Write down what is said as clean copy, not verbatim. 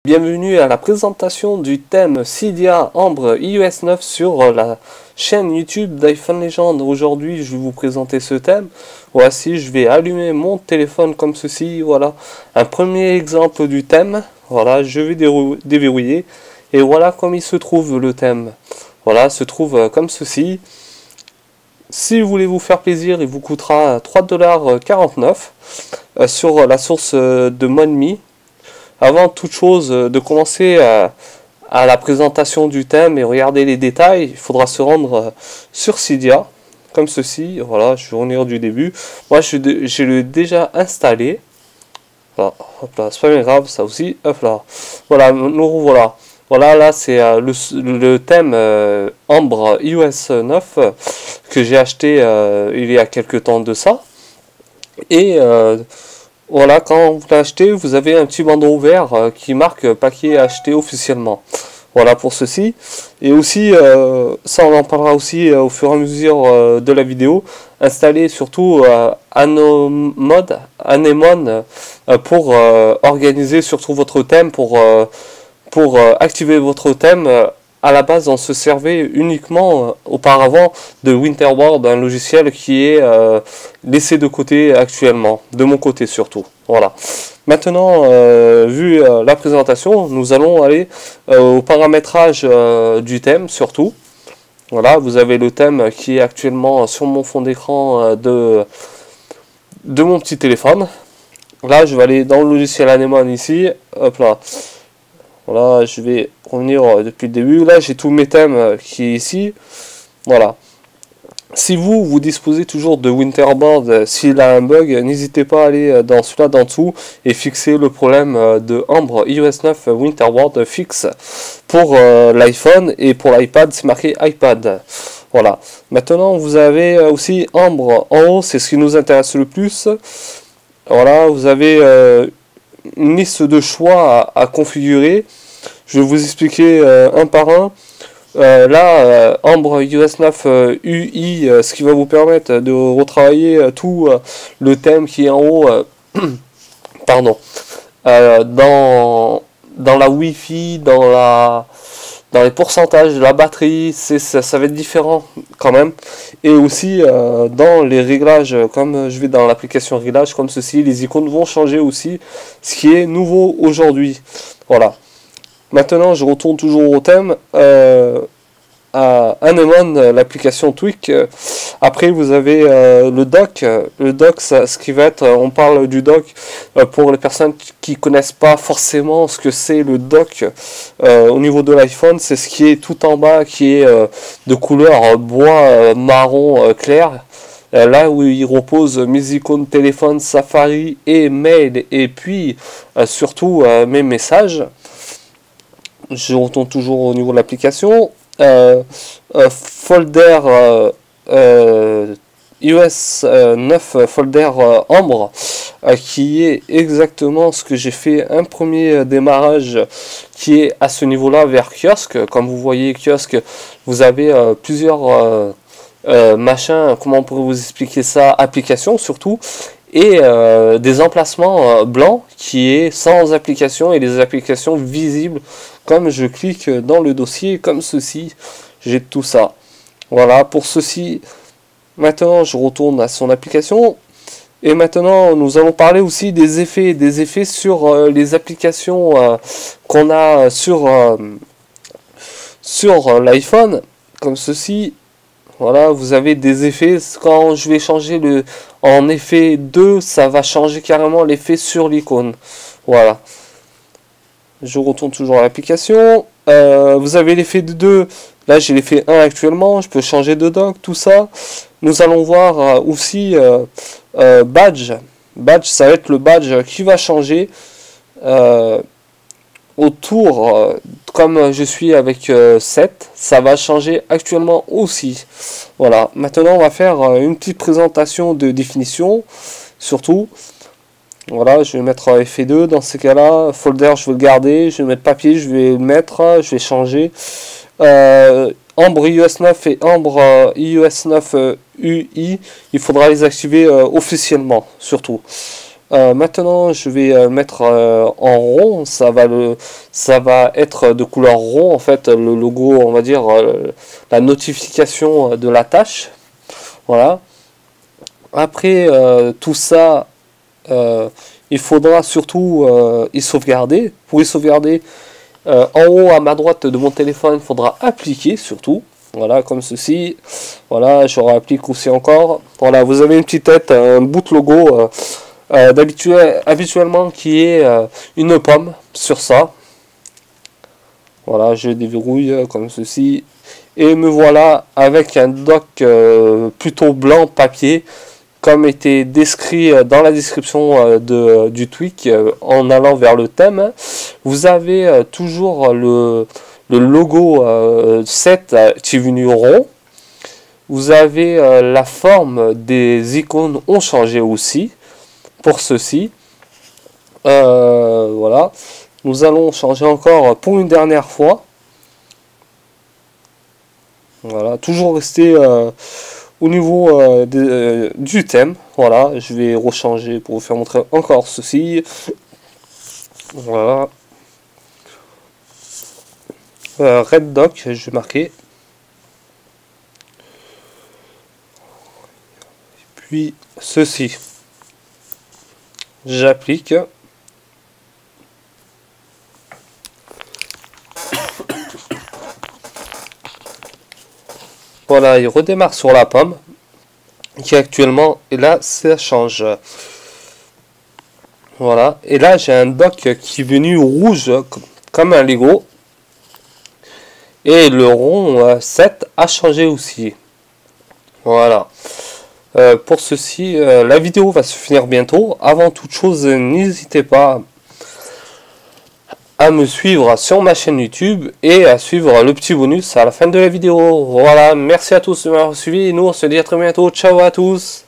Bienvenue à la présentation du thème Cydia Ambre iOS 9 sur la chaîne YouTube d'iPhone Legend. Aujourd'hui, je vais vous présenter ce thème. Voici, je vais allumer mon téléphone comme ceci. Voilà, un premier exemple du thème. Voilà, je vais déverrouiller. Et voilà comme il se trouve le thème. Voilà, se trouve comme ceci. Si vous voulez vous faire plaisir, il vous coûtera 3,49$ sur la source de Monmi. Avant toute chose, de commencer à la présentation du thème et regarder les détails, il faudra se rendre sur Cydia, comme ceci. Voilà, je vais revenir du début. Moi, j'ai le déjà installé. Voilà, hop là, c'est pas bien grave, ça aussi. Hop là. Voilà, nous revoilà. Voilà, là, c'est le thème Ambre iOS 9 que j'ai acheté il y a quelques temps de ça. Et voilà, quand vous l'achetez, vous avez un petit bandeau vert qui marque paquet acheté officiellement. Voilà pour ceci. Et aussi, ça on en parlera aussi au fur et à mesure de la vidéo. Installez surtout Anemone pour organiser surtout votre thème, pour activer votre thème. À la base, on se servait uniquement auparavant de Winterboard, un logiciel qui est laissé de côté actuellement, de mon côté surtout. Voilà. Maintenant, vu la présentation, nous allons aller au paramétrage du thème surtout. Voilà, vous avez le thème qui est actuellement sur mon fond d'écran de mon petit téléphone. Là, je vais aller dans le logiciel Anemone ici. Hop là. Voilà, je vais revenir depuis le début. Là, j'ai tous mes thèmes qui est ici. Voilà. Si vous disposez toujours de Winterboard, s'il a un bug, n'hésitez pas à aller dans celui-là d'en dessous et fixer le problème de Ambre iOS 9 Winterboard fixe pour l'iPhone, et pour l'iPad, c'est marqué iPad. Voilà. Maintenant, vous avez aussi Ambre en haut, c'est ce qui nous intéresse le plus. Voilà, vous avez une liste de choix à configurer. Je vais vous expliquer un par un. Là, Ambre iOS 9 UI, ce qui va vous permettre de retravailler tout le thème qui est en haut, pardon, dans la Wi-Fi, dans les pourcentages de la batterie, ça va être différent quand même. Et aussi dans les réglages, comme je vais dans l'application réglages comme ceci, les icônes vont changer aussi, ce qui est nouveau aujourd'hui. Voilà. Maintenant, je retourne toujours au thème. À Anemone, l'application Tweak. Après, vous avez le dock. Le dock, ce qui va être, on parle du dock pour les personnes qui connaissent pas forcément ce que c'est le dock. Au niveau de l'iPhone, c'est ce qui est tout en bas, qui est de couleur bois marron clair. Là où il repose mes icônes téléphone, Safari et mail, et puis surtout mes messages. Je retourne toujours au niveau de l'application. Folder iOS 9 folder Ambre, qui est exactement ce que j'ai fait, un premier démarrage qui est à ce niveau là vers kiosque. Comme vous voyez, kiosque, vous avez plusieurs machins, comment on pourrait vous expliquer ça, applications surtout, et des emplacements blancs qui est sans application, et des applications visibles. Comme je clique dans le dossier comme ceci, j'ai tout ça. Voilà, pour ceci, maintenant je retourne à son application. Et maintenant, nous allons parler aussi des effets sur les applications qu'on a sur l'iPhone, comme ceci. Voilà, vous avez des effets. Quand je vais changer en effet 2, ça va changer carrément l'effet sur l'icône. Voilà. Je retourne toujours à l'application. Vous avez l'effet de 2. Là, j'ai l'effet 1 actuellement. Je peux changer de dock, tout ça. Nous allons voir aussi badge. Badge, ça va être le badge qui va changer autour. Comme je suis avec 7, ça va changer actuellement aussi. Voilà. Maintenant, on va faire une petite présentation de définition. Surtout. Voilà, je vais mettre effet 2 dans ces cas-là. Folder, je vais le garder. Je vais mettre papier, je vais le mettre. Je vais changer. Ambre iOS 9 et Ambre iOS 9 UI, il faudra les activer officiellement, surtout. Maintenant, je vais mettre en rond. Ça va être de couleur rond. En fait, le logo, on va dire la notification de la tâche. Voilà. Après tout ça, il faudra surtout y sauvegarder. Pour y sauvegarder, en haut à ma droite de mon téléphone, il faudra appliquer surtout. Voilà, comme ceci. Voilà, je réapplique aussi encore. Voilà, vous avez une petite tête, un bout de logo habituellement qui est une pomme sur ça. Voilà, je déverrouille comme ceci. Et me voilà avec un doc plutôt blanc papier, comme était décrit dans la description du tweak en allant vers le thème. Vous avez toujours le logo 7 qui est venu rond. Vous avez la forme des icônes ont changé aussi pour ceci. Voilà. Nous allons changer encore pour une dernière fois. Voilà. Toujours rester au niveau du thème. Voilà. Je vais rechanger pour vous faire montrer encore ceci. Voilà. Red Doc, je vais marquer. Puis ceci. J'applique. Voilà, il redémarre sur la pomme qui actuellement, et là ça change. Voilà, et là j'ai un dock qui est venu rouge comme un Lego. Et le rond 7 a changé aussi. Voilà. Pour ceci, la vidéo va se finir bientôt. Avant toute chose, n'hésitez pas à me suivre sur ma chaîne YouTube et à suivre le petit bonus à la fin de la vidéo. Voilà, merci à tous de m'avoir suivi. Nous, on se dit à très bientôt. Ciao à tous.